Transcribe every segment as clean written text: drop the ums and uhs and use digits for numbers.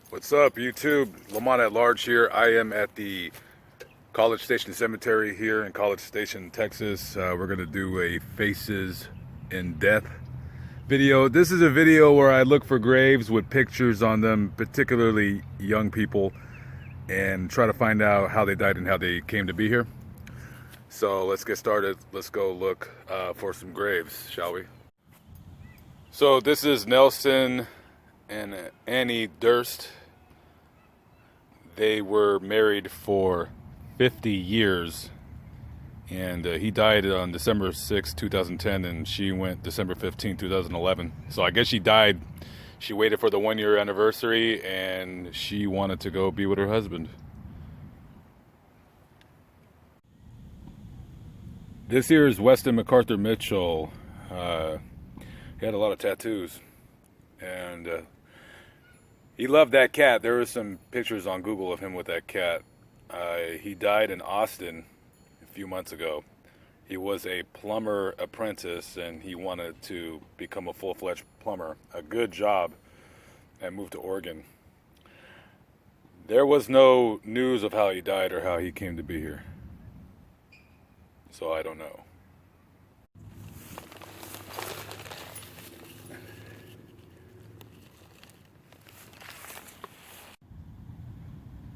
What's up, YouTube? Lamont at large here. I am at the College Station Cemetery here in College Station, Texas. We're going to do a Faces in Death video. This is a video where I look for graves with pictures on them, particularly young people, and try to find out how they died and how they came to be here. So let's get started. Let's go look for some graves, shall we? So this is Nelson and Annie Durst. They were married for 50 years, and he died on December 6, 2010, and she went December 15, 2011. So I guess she died, she waited for the 1-year anniversary, and she wanted to go be with her husband. This here is Weston MacArthur Mitchell. He had a lot of tattoos, and he loved that cat. There were some pictures on Google of him with that cat. He died in Austin a few months ago. He was a plumber apprentice, and he wanted to become a full-fledged plumber. A good job, and moved to Oregon. There was no news of how he died or how he came to be here, so I don't know.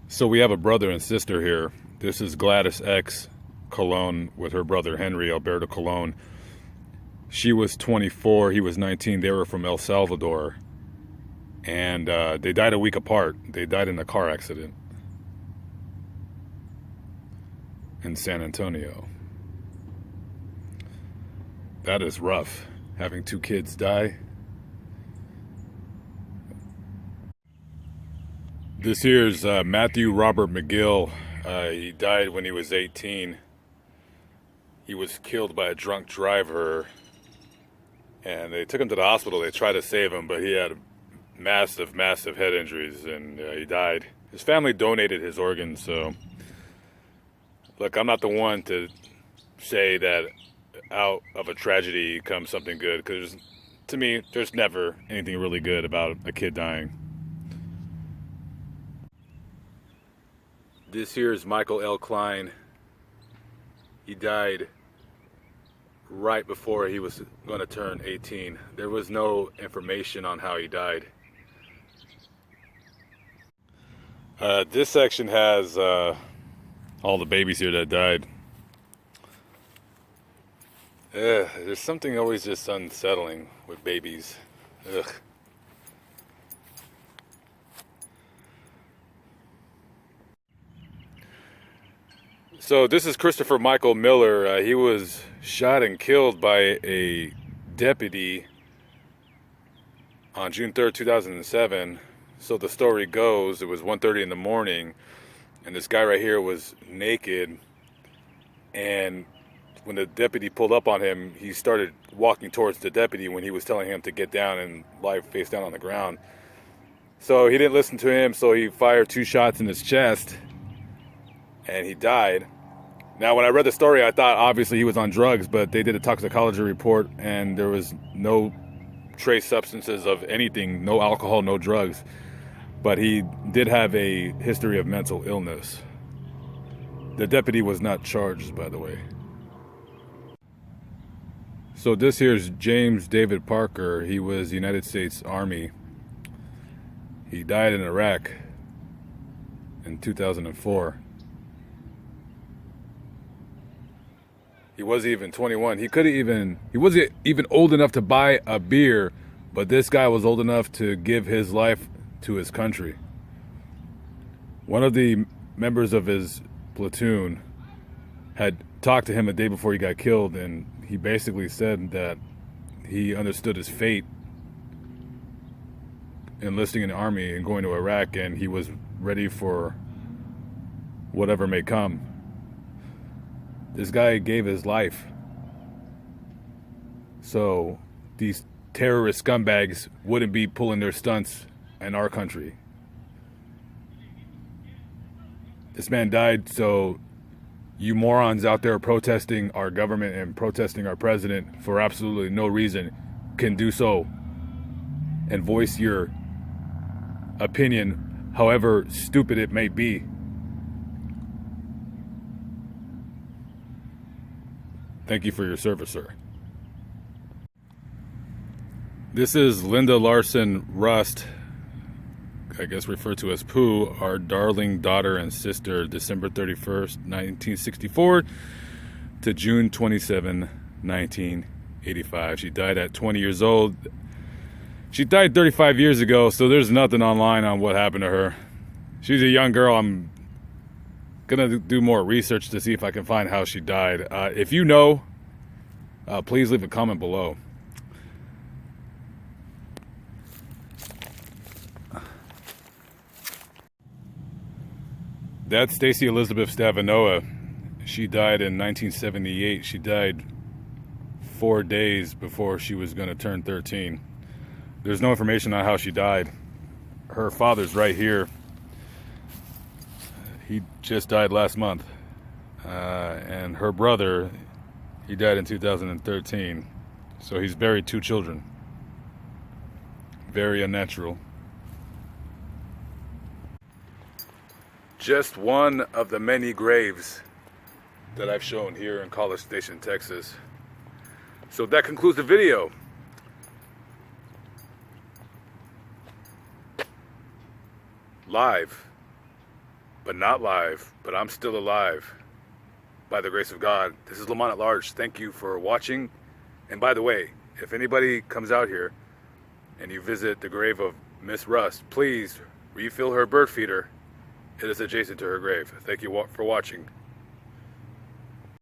So we have a brother and sister here. This is Gladys ex Cologne with her brother Henry Alberto Cologne. She was 24, he was 19. They were from El Salvador, and they died a week apart. They died in a car accident in San Antonio. That is rough, having 2 kids die. This here's Matthew Robert McGill. He died when he was 18. He was killed by a drunk driver, and they took him to the hospital. They tried to save him, but he had massive head injuries, and he died. His family donated his organs, so look, I'm not the one to say that out of a tragedy comes something good, because to me, there's never anything really good about a kid dying. This here is Michael L. Kline. He died right before he was going to turn 18. There was no information on how he died. This section has all the babies here that died. There's something always just unsettling with babies. Ugh. So this is Christopher Michael Miller. He was shot and killed by a deputy on June 3rd, 2007. So the story goes, it was 1:30 in the morning, and this guy right here was naked, and when the deputy pulled up on him, he started walking towards the deputy when he was telling him to get down and lie face down on the ground. So he didn't listen to him, so he fired 2 shots in his chest, and he died. Now, when I read the story, I thought obviously he was on drugs, but they did a toxicology report, and there was no trace substances of anything, no alcohol, no drugs. But he did have a history of mental illness. The deputy was not charged, by the way. So this here's James David Parker. He was United States Army. He died in Iraq in 2004. He wasn't even 21. He wasn't even old enough to buy a beer, but this guy was old enough to give his life to his country. One of the members of his platoon had talked to him a day before he got killed, and he basically said that he understood his fate enlisting in the army and going to Iraq, and he was ready for whatever may come. This guy gave his life. So these terrorist scumbags wouldn't be pulling their stunts in our country. This man died, so you morons out there protesting our government and protesting our president for absolutely no reason can do so and voice your opinion however stupid it may be. Thank you for your service, sir. This is Linda Larson Rust, I guess referred to as Pooh, our darling daughter and sister, December 31st, 1964 to June 27, 1985. She died at 20 years old. She died 35 years ago, so there's nothing online on what happened to her. She's a young girl. I'm gonna do more research to see if I can find how she died. If you know, please leave a comment below. That's Stacie Elizabeth Stavinoha. She died in 1978. She died 4 days before she was going to turn 13. There's no information on how she died. Her father's right here. He just died last month. And her brother, he died in 2013. So he's buried 2 children. Very unnatural. Just one of the many graves that I've shown here in College Station, Texas. So that concludes the video. Live, but not live, but I'm still alive by the grace of God. This is Lamont at Large. Thank you for watching. And by the way, if anybody comes out here and you visit the grave of Miss Rust, please refill her bird feeder. It is adjacent to her grave. Thank you for watching.